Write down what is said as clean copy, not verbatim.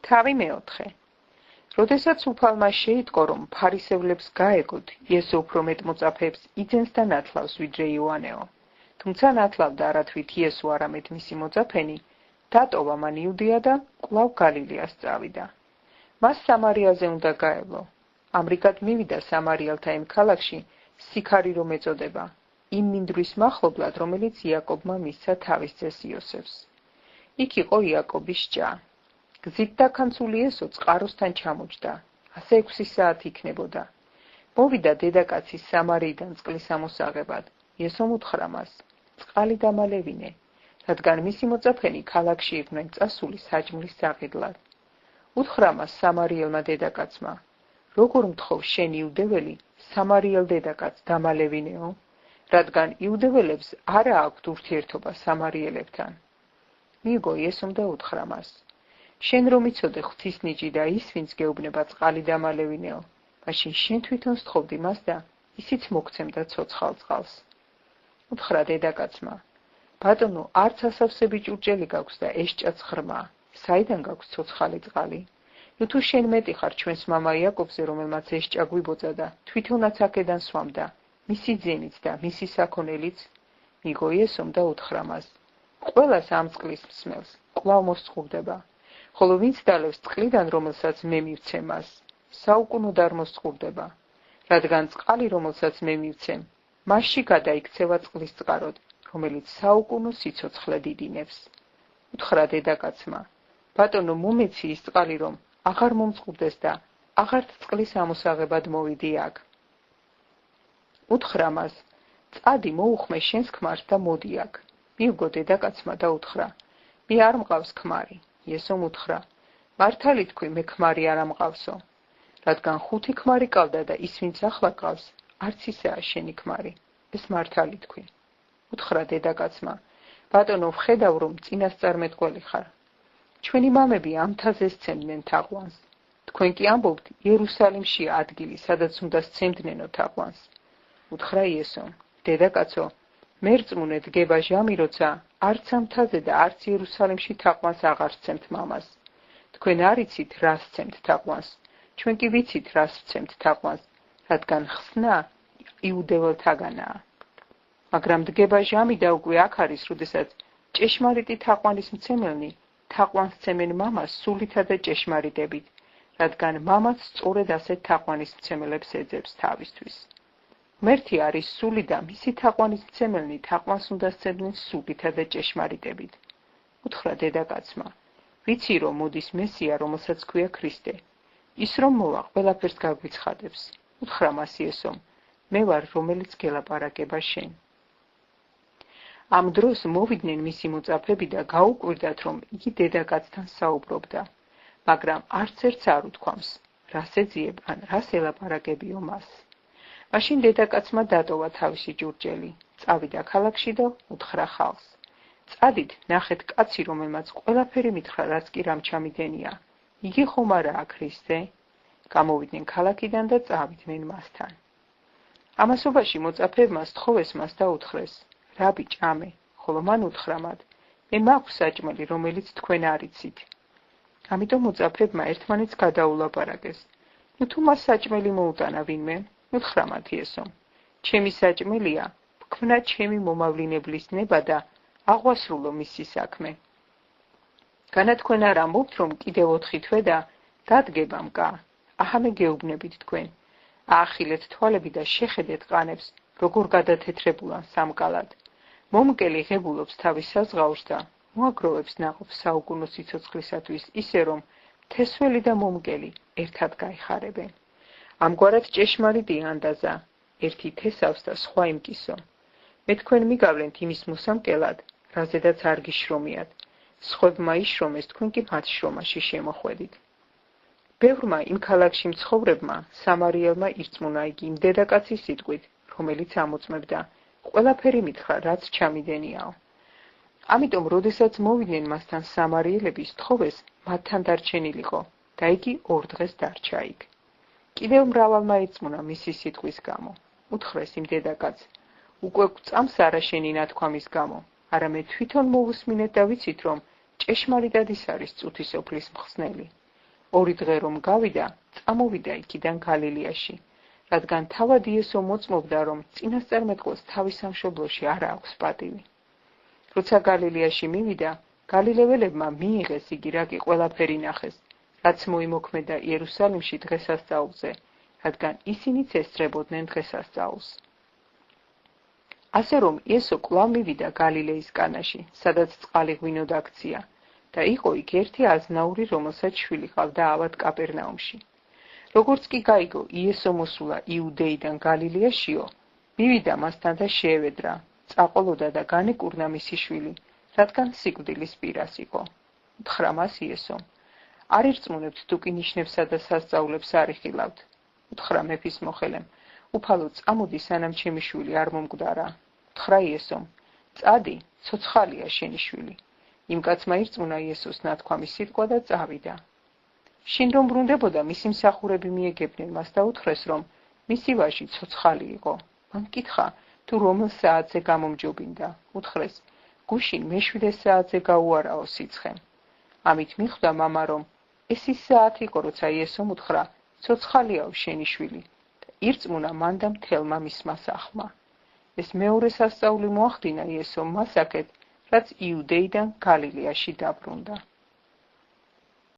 თავი მეოთხე. როდესაც უფალმა შეიტყო, რომ ფარისევლებს გაეგოთ, იესო უფრო მეტ მოწაფეებს იძენს და ნათლავს, ვიდრე იოანეო. თუმცა ნათლავდა არათვით იესო, არამედ მისი მოწაფენი, დატოვა მან იუდეა და კვლავ გალილეას წავიდა. მას სამარიაზე უნდა გაევლო. ამრიგად მივიდა სამარიელთა იმ ქალაქში, სიქარი რომ ეწოდება, იმ მინდვრის მახლობლად, რომელიც იაკობმა მისცა თავის ძეს იოსებს. იქ იყო იაკობის ჭა. გზით დაქანცული იესო წყაროსთან ჩამოჯდა. ასე 6 საათი იქნებოდა. მოვიდა დედაკაცის სამარიიდან წყლის ამოსაღებად. იესომ უთხრა მას: წყალი დამალევინე, რადგან მისი მოწაფენი ქალაქში იყვნენ წასული საჭმლის საყიდლად. უთხრა მას სამარიელმა დედაკაცმა: როგორ მთხოვ შენ იუდეველი სამარიელ დედაკაცს დამალევინეო, რადგან იუდეველებს არა აქვთ ურთიერთობა სამარიელებთან. მიიგო იესომ და უთხრა მას: შენ რომ იცოდე ღვთისნიჭი და ის, ვინც გეუბნება წყალი დამალევინეო, მაშინ შენ თვითონ სთხოვდი მას და ისიც მოგცემდა ცოცხალ წყალს. უთხრა დედაკაცმა: ბატონო, არც ასავსები ჭურჭელი გაქვს და ეს ჭაც ღრმა, საიდან გაქვს ცოცხალი წყალი? თუ შენ მეტი ხარ ჩვენს მამა იაკობზე, რომელმაც ეს ჭა გვიბოძა და თვითონაც აქედან სვამდა, მისი ძენიც და მისი საქონელიც? მიიგო იესომ და უთხრა მას: ყველას ამ წყლის მსმელს კვლავ მოსწყურდება, ხოლო ვინც დალევს წყლიდან, რომელსაც მე მივცემ მას, საუკუნოდ არ მოსწყურდება, რადგან წყალი, რომელსაც მე მივცემ, მასში გადაიქცევა წყლის წყაროდ, რომელიც საუკუნო სიცოცხლე დიდინებს. უთხრა დედაკაცმა: ბატონო, მომეცი ის წყალი, რომ აღარ მომწყურდეს და აღარც წყლის ამოსაღებად მოვიდი აქ. უთხრა მას: წადი, მოუხმე შენს ქმარს და მოდი აქ. მიუგო დედაკაცმა და უთხრა: მე არ მყავს ქმარი. იესომ უთხრა: მართალი თქვი, მე ქმარი არ ამყავსო. რადგან 5 ქმარი ყავდა და ის, ვინც ახლა ყავს, არც ისაა შენი ქმარი. ეს მართალი თქვი. უთხრა დედაკაცმა: ბატონო, ვხედავ, რომ წინასწარმეტყველი ხარ. ჩვენი მამები ამ მთაზე სცემდნენ თაყვანს. თქვენ კი ამბობთ, იერუსალიმშია ადგილი, სადაც უნდა სცემდნენო თაყვანს. უთხრა იესომ: დედაკაცო, მერწმუნე დგება ჟამი, როცა არც ამ მთაზე და არც იერუსალიმში თაყვანს აღარ სცემთ მამას. თქვენ არ იცით, რა სცემთ თაყვანს, ჩვენ კი ვიცით, რა სცემთ თაყვანს, რადგან ხსნა იუდეველთაგანაა. მაგრამ დგება ჟამი და უკვე აქ არის, როდესაც ჭეშმარიტი თაყვანის მცემელნი თაყვანს სცემენ მამას სულითა და ჭეშმარიტებით, რადგან მამაც სწორედ ასეთ თაყვანის მცემელებს ეძებს თავისთვის. ღმერთი არის სული და მისი თაყვანის მცემელნი თაყვანს უნდა სცემდნენ სულითა და ჭეშმარიტებით. უთხრა დედაკაცმა: ვიცი, რომ მოდის მესია, რომელსაც ქვია ქრისტე. ის რომ მოვა, ყველაფერს გაგვიცხადებს. უთხრა მას იესომ: მე ვარ, რომელიც გელაპარაკება შენ. ამ დროს მოვიდნენ მისი მოწაფეები და გაუკვირდათ, რომ იგი დედაკაცთან საუბრობდა, მაგრამ არც ერთს არ უთქვამს, რას ეძიებ ან რას ელაპარაკებიო მას. მაშინ დედაკაცმა დატოვა თავისი ჭურჭელი, წავიდა ქალაქში და უთხრა ხალხს: წადით, ნახეთ კაცი, რომელმაც ყველაფერი მითხრა, რაც კი რამ ჩამიდენია. იგი ხომ არაა ქრისტე? გამოვიდნენ ქალაქიდან და წავიდნენ მასთან. ამასობაში მოწაფეებმა სთხოვეს მას და უთხრეს: რაბი, ჭამე, ხოლო მან უთხრა მათ: მე მაქვს საჭმელი, რომელიც თქვენ არ იცით. ამიტომ მოწაფეებმა ერთმანეთს გადაულაპარაკეს: თუ მას საჭმელი მოუტანა ვინმე? უთხრა მათ იესომ: ჩემი საჭმელია ვქმნა ჩემი მომავლინებლის ნება და აღვასრულო მისი საქმე. განა თქვენ არ ამბობთ, რომ კიდევ 4 თვე და დადგება მკა? აჰა, მე გეუბნებით თქვენ, აახილეთ თვალები და შეხედეთ ყანებს, როგორ გადათეთრებულან სამკალად. მომკელი ღებულობს თავის საზღაურს და მოაგროვებს ნაყოფს საუკუნო სიცოცხლისათვის, ისე რომ თესველი და მომკელი ერთად გაიხარებენ. ამგვარად ჭეშმარიტია ანდაზა, ერთი თესავს და სხვა იმკისო. მე თქვენ მიგავლენთ იმის მოსამკელად, რაზედაც არ გიშრომიათ. სხვებმა იშრომეს, თქვენ კი მათ შრომაში შემოხვედით. ბევრმა იმ ქალაქში მცხოვრებმა სამარიელმა ირწმუნა იგი იმ დედაკაცის სიტყვით, რომელიც ამოწმებდა: ყველაფერი მითხრა, რაც ჩამიდენიაო. ამიტომ, როდესაც მოვიდნენ მასთან სამარიელები, სთხოვეს მათთან დარჩენილიყო და იგი 2 დღეს დარჩა იქ. კიდევ მრავალმა ირწმუნა მისი სიტყვის გამო. უთხრეს იმ დედაკაცს: უკვე გვწამს არა შენი ნათქვამის გამო, არამედ თვითონ მოვუსმინეთ და ვიცით, რომ ჭეშმარიტად ის არის წუთის ოფლის მხსნელი. 2 დღე რომ გავიდა, წამოვიდა იქიდან გალილეაში, რადგან თავად იესო მოწმობდა, რომ წინასწარმეტყველს თავის სამშობლოში არ აქვს პატივი. როცა გალილეაში მივიდა, გალილეველებმა მიიღეს იგი რაკი ყველაფერი ნახეს, რაც მოიმოქმედა იერუსალიმში დღესასწაულზე, რადგან ისინიც ესწრებოდნენ დღესასწაულს. ასე რომ იესო კვლავ მივიდა გალილეის კანაში, სადაც წყალი ღვინოდ აქცია და იყო იქ ერთი აზნაური, რომელსაც შვილი ჰყავდა ავად კაპერნაუმში. როგორც კი გაიგო იესო მოსულა იუდეიდან გალილეაშიო, მივიდა მასთან და შეევედრა, წაყოლოდა და განეკურნა მისი შვილი, რადგან სიკვდილის პირას იყო. უთხრა მას იესომ: არ ირწმუნებთ თუ კი ნიშნებსა და სასწაულებს არ იხილავთ. უთხრა მეფის მოხელემ: უფალო წამოდი, სანამ ჩემი შვილი არ მომკვდარა. უთხრა იესომ: წადი, ცოცხალია შენი შვილი. იმ კაცმა ირწმუნა იესოს ნათქვამი სიტყვა და წავიდა. შინ რომ ბრუნდებოდა, მისი მსახურები მიეგებდნენ მას და უთხრეს, რომ მისი ვაჟი ცოცხალი იყო. მან კითხა, თუ რომელ საათზე გამომჯობინდა. უთხრეს: გუშინ მე-7 საათზე გაუარაო სიცხემ. ამით მიხვდა მამა, რომ ეს ის საათი იყო, როცა იესომ უთხრა: ცოცხალიაო შენი შვილი და ირწმუნა მან და მთელმა მისმა სახლმა. ეს მეორე სასწაული მოახდინა იესომ მას აქეთ, რაც იუდეიდან გალილეაში დაბრუნდა.